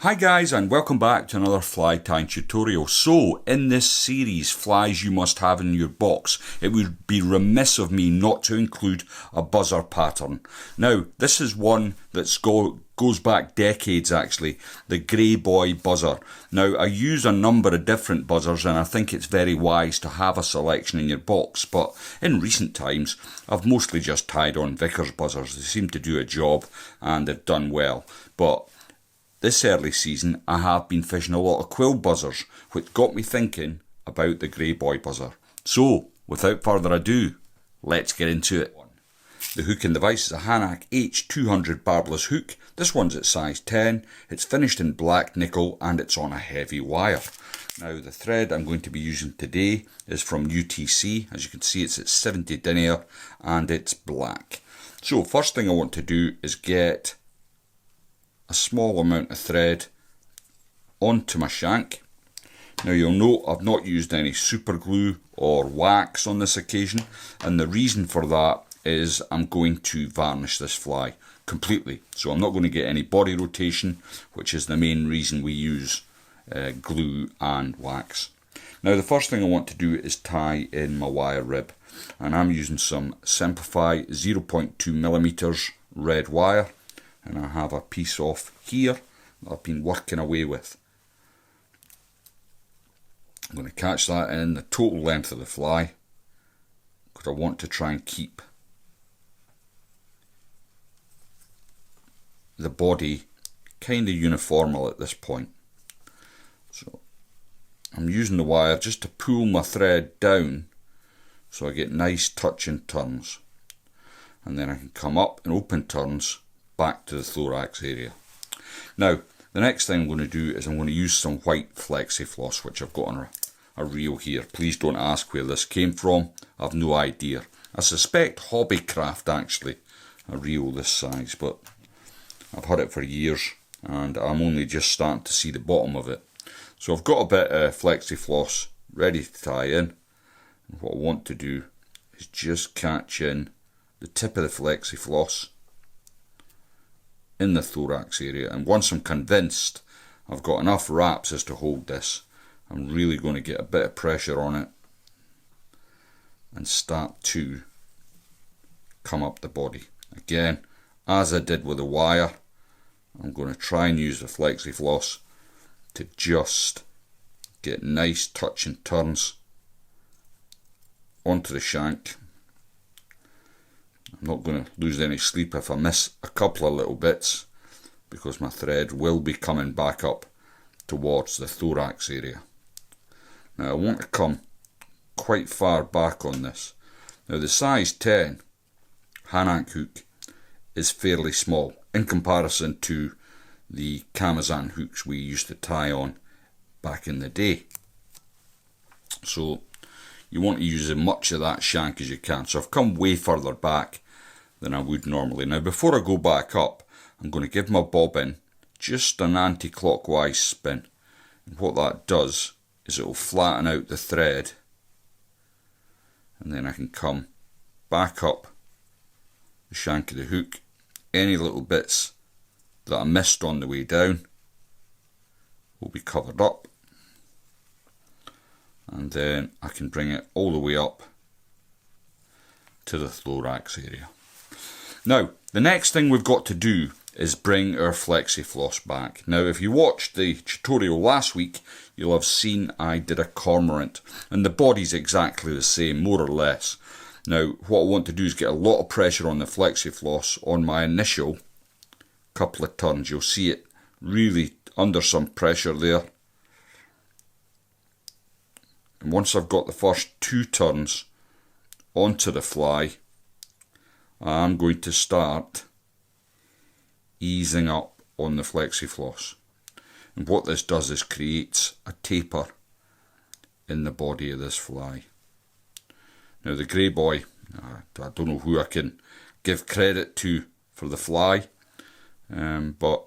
Hi guys, and welcome back to another fly tying tutorial. So in this series, flies you must have in your box, it would be remiss of me not to include a buzzer pattern. Now this is one that goes back decades actually, the Greyboy Buzzer. Now I use a number of different buzzers and I think it's very wise to have a selection in your box, but in recent times I've mostly just tied on Vickers buzzers. They seem to do a job and they've done well, but this early season I have been fishing a lot of quill buzzers, which got me thinking about the Greyboy Buzzer. So, without further ado, let's get into it. The hook and device is a Hanak H200 barbless hook. This one's at size 10, it's finished in black nickel and it's on a heavy wire. Now the thread I'm going to be using today is from UTC. As you can see, it's at 70 denier and it's black. So first thing I want to do is get a small amount of thread onto my shank. Now you'll note I've not used any super glue or wax on this occasion, and the reason for that is I'm going to varnish this fly completely, so I'm not going to get any body rotation, which is the main reason we use glue and wax. Now the first thing I want to do is tie in my wire rib, and I'm using some Simplify 0.2mm red wire. And I have a piece off here that I've been working away with. I'm going to catch that in the total length of the fly, because I want to try and keep the body kind of uniformal at this point. So I'm using the wire just to pull my thread down so I get nice touching turns, and then I can come up in open turns back to the thorax area. Now the next thing I'm going to do is I'm going to use some white flexi floss, which I've got on a reel here. Please don't ask where this came from, I've no idea. I suspect Hobbycraft actually, a reel this size, but I've had it for years and I'm only just starting to see the bottom of it. So I've got a bit of flexi floss ready to tie in, and what I want to do is just catch in the tip of the flexi floss in the thorax area, and once I'm convinced I've got enough wraps as to hold this, I'm really going to get a bit of pressure on it and start to come up the body. Again, as I did with the wire, I'm going to try and use the flexi floss to just get nice touch and turns onto the shank. I'm not going to lose any sleep if I miss a couple of little bits, because my thread will be coming back up towards the thorax area. Now I want to come quite far back on this. Now the size 10 Hanak hook is fairly small in comparison to the Kamazan hooks we used to tie on back in the day. So you want to use as much of that shank as you can. So I've come way further back than I would normally. Now before I go back up, I'm going to give my bobbin just an anti-clockwise spin, and what that does is it will flatten out the thread, and then I can come back up the shank of the hook. Any little bits that I missed on the way down will be covered up, and then I can bring it all the way up to the thorax area. Now, the next thing we've got to do is bring our flexi floss back. Now, if you watched the tutorial last week, you'll have seen I did a cormorant, and the body's exactly the same, more or less. Now, what I want to do is get a lot of pressure on the flexi floss on my initial couple of turns. You'll see it really under some pressure there. And once I've got the first two turns onto the fly, I'm going to start easing up on the flexi floss. And what this does is creates a taper in the body of this fly. Now the Greyboy, I don't know who I can give credit to for the fly, but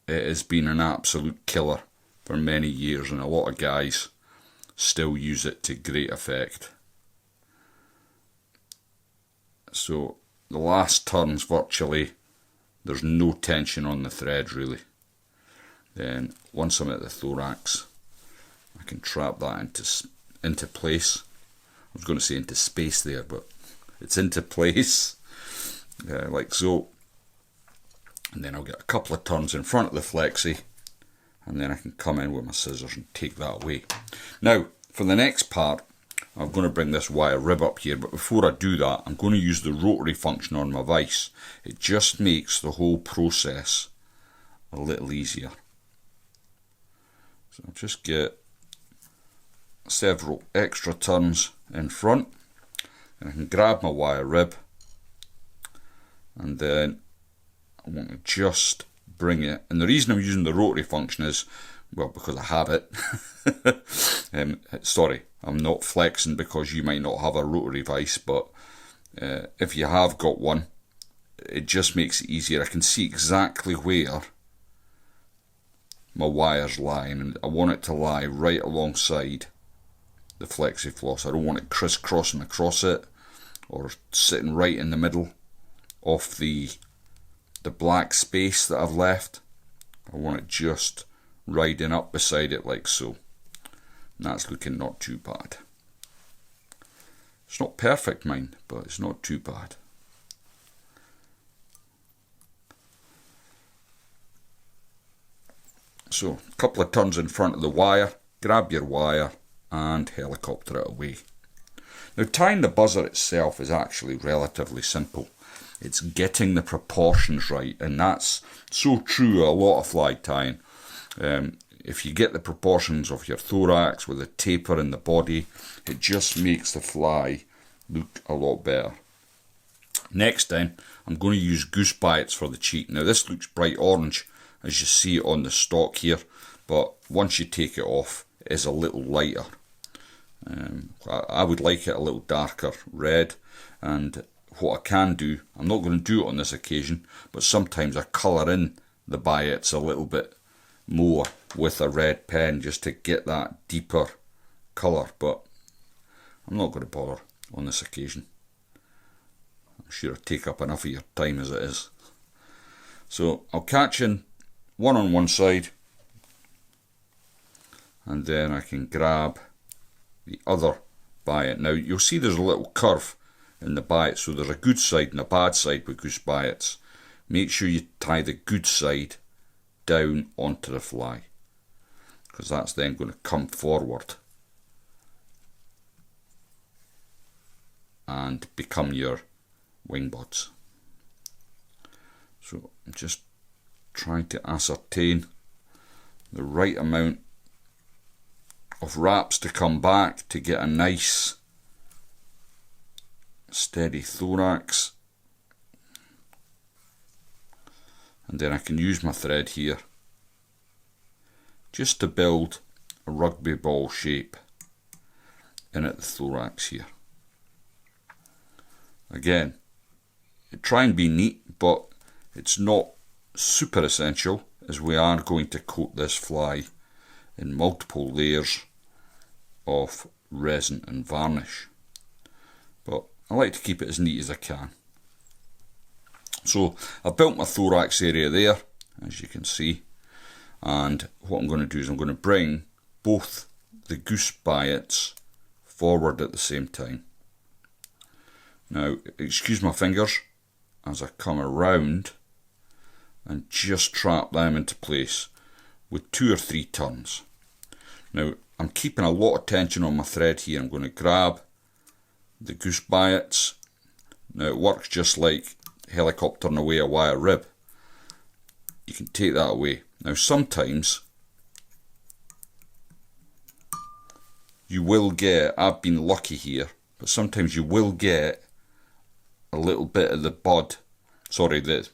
it has been an absolute killer for many years, and a lot of guys still use it to great effect. So the last turns virtually, there's no tension on the thread really. Then once I'm at the thorax, I can trap that into place. I was going to say into space there, but it's into place, like so. And then I'll get a couple of turns in front of the flexi, and then I can come in with my scissors and take that away. Now, for the next part, I'm going to bring this wire rib up here, but before I do that, I'm going to use the rotary function on my vise. It just makes the whole process a little easier. So I'll just get several extra turns in front, and I can grab my wire rib, and then I want to just bring it. And the reason I'm using the rotary function is, well, because I have it. Sorry, I'm not flexing because you might not have a rotary vise, but if you have got one, it just makes it easier. I can see exactly where my wire's lying, and I want it to lie right alongside the flexi floss. I don't want it crisscrossing across it or sitting right in the middle of the black space that I've left. I want it just riding up beside it like so. And that's looking not too bad. It's not perfect, mind, but it's not too bad. So, a couple of turns in front of the wire, grab your wire and helicopter it away. Now, tying the buzzer itself is actually relatively simple. It's getting the proportions right, and that's so true of a lot of fly tying. If you get the proportions of your thorax with a taper in the body, it just makes the fly look a lot better. Next then, I'm going to use goose bites for the cheek. Now this looks bright orange as you see it on the stock here, but once you take it off, it is a little lighter. I would like it a little darker red, and what I can do, I'm not going to do it on this occasion, but sometimes I colour in the bites a little bit more with a red pen just to get that deeper colour, but I'm not going to bother on this occasion. I'm sure it'll take up enough of your time as it is. So I'll catch in one on one side, and then I can grab the other bite. Now you'll see there's a little curve in the bite, so there's a good side and a bad side with goose bites. Make sure you tie the good side down onto the fly, because that's then going to come forward and become your wing buds. So I'm just trying to ascertain the right amount of wraps to come back to get a nice steady thorax, and then I can use my thread here just to build a rugby ball shape in at the thorax here. Again, try and be neat, but it's not super essential, as we are going to coat this fly in multiple layers of resin and varnish, but I like to keep it as neat as I can. So I've built my thorax area there, as you can see, and what I'm going to do is I'm going to bring both the goose bites forward at the same time. Now, excuse my fingers as I come around and just trap them into place with 2 or 3 turns. Now, I'm keeping a lot of tension on my thread here. I'm going to grab the goose bites. Now, it works just like helicoptering away a wire rib. You can take that away. Now, sometimes you will get, I've been lucky here, but sometimes you will get a little bit of the bud, sorry, the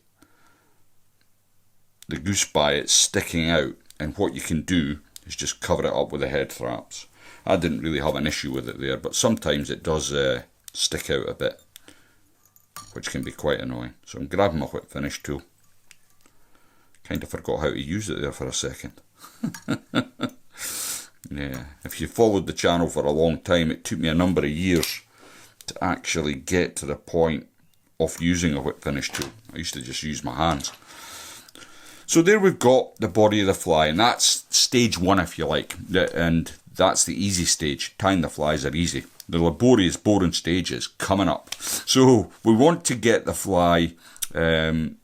goose bite sticking out, and what you can do is just cover it up with the head straps. I didn't really have an issue with it there, but sometimes it does stick out a bit, which can be quite annoying. So I'm grabbing my whip finish tool. Kind of forgot how to use it there for a second. Yeah, if you followed the channel for a long time, it took me a number of years to actually get to the point of using a whip finish tool. I used to just use my hands. So there we've got the body of the fly, and that's stage one, if you like, and that's the easy stage. Tying the flies are easy. The laborious, boring stage is coming up. So we want to get the fly to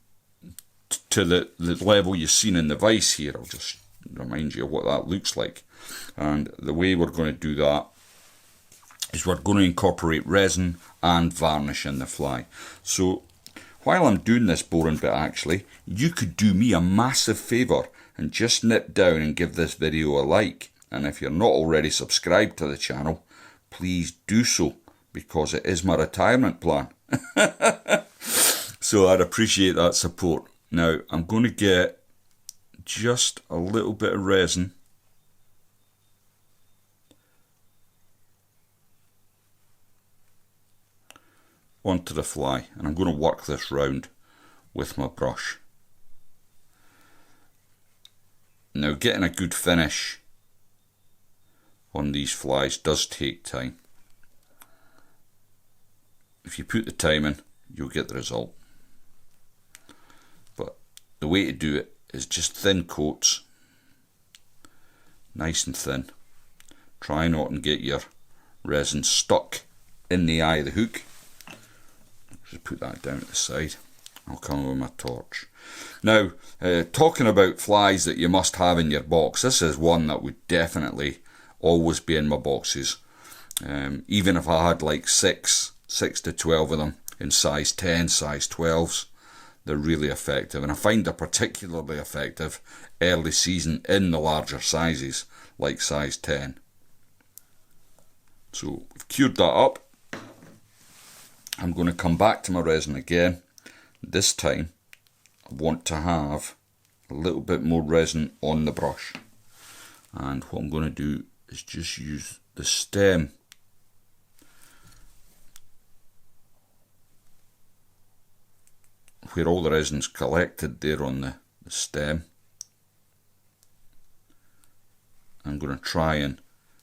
the level you've seen in the vise here. I'll just remind you of what that looks like. And the way we're going to do that is we're going to incorporate resin and varnish in the fly. So while I'm doing this boring bit, actually, you could do me a massive favour and just nip down and give this video a like. And if you're not already subscribed to the channel, please do so, because it is my retirement plan. So I'd appreciate that support. Now, I'm going to get just a little bit of resin onto the fly, and I'm going to work this round with my brush. Now, getting a good finish on these flies does take time. If you put the time in, you'll get the result. But the way to do it is just thin coats, nice and thin. Try not and get your resin stuck in the eye of the hook. Just put that down at the side. I'll come with my torch. Now, talking about flies that you must have in your box, this is one that would definitely always be in my boxes. Even if I had like 6 to 12 of them in size 10, size 12s, they're really effective. And I find they're particularly effective early season in the larger sizes, like size 10. So we've cured that up. I'm going to come back to my resin again. This time I want to have a little bit more resin on the brush. And what I'm going to do is just use the stem where all the resin's collected there on the stem. I'm going to try and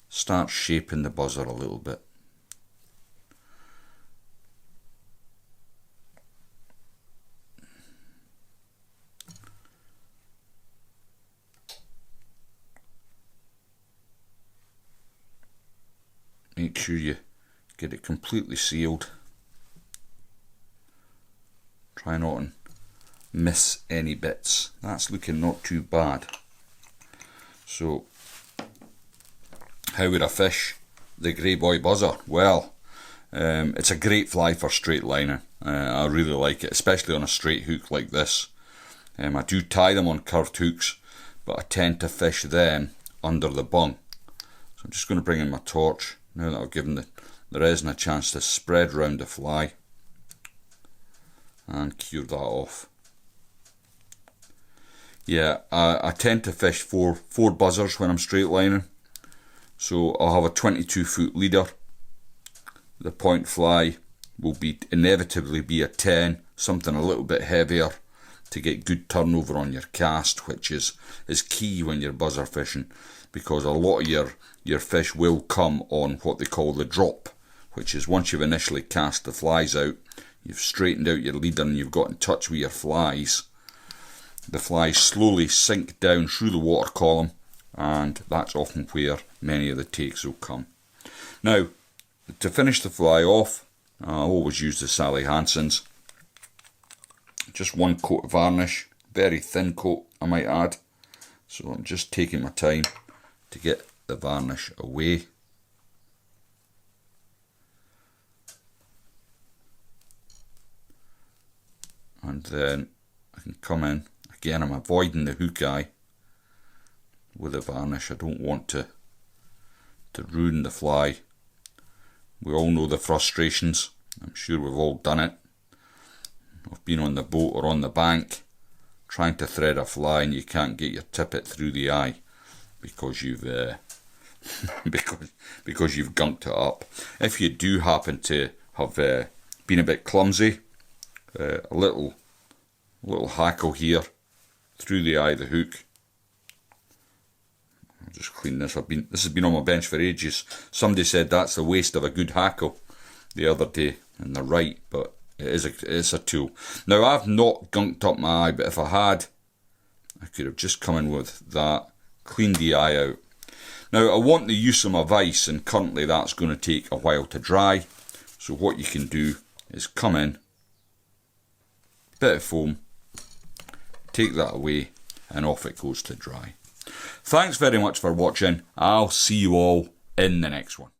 start shaping the buzzer a little bit. Make sure you get it completely sealed. Try not and miss any bits. That's looking not too bad. So, how would I fish the Greyboy Buzzer? Well, it's a great fly for straight lining. I really like it, especially on a straight hook like this. I do tie them on curved hooks, but I tend to fish them under the bung. So I'm just going to bring in my torch now that I've given the resin a chance to spread around the fly, and cure that off. Yeah, I tend to fish four buzzers when I'm straight lining. So I'll have a 22-foot leader. The point fly will inevitably be a 10, something a little bit heavier, to get good turnover on your cast, which is key when you're buzzer fishing, because a lot of your fish will come on what they call the drop, which is once you've initially cast the flies out, you've straightened out your leader and you've got in touch with your flies. The flies slowly sink down through the water column, and that's often where many of the takes will come. Now, to finish the fly off, I always use the Sally Hansen's. Just one coat of varnish, very thin coat I might add. So I'm just taking my time to get the varnish away. And then I can come in. Again, I'm avoiding the hook eye with the varnish. I don't want to ruin the fly. We all know the frustrations. I'm sure we've all done it. I've been on the boat or on the bank trying to thread a fly and you can't get your tippet through the eye because you've because you've gunked it up. If you do happen to have been a bit clumsy, a little hackle here through the eye of the hook. I'll just clean this. This has been on my bench for ages. Somebody said that's the waste of a good hackle the other day, and they're right, but it's a tool. Now, I've not gunked up my eye, but if I had, I could have just come in with that, cleaned the eye out. Now I want the use of my vise, and currently that's going to take a while to dry. So what you can do is come in, bit of foam, take that away, and off it goes to dry. Thanks very much for watching. I'll see you all in the next one.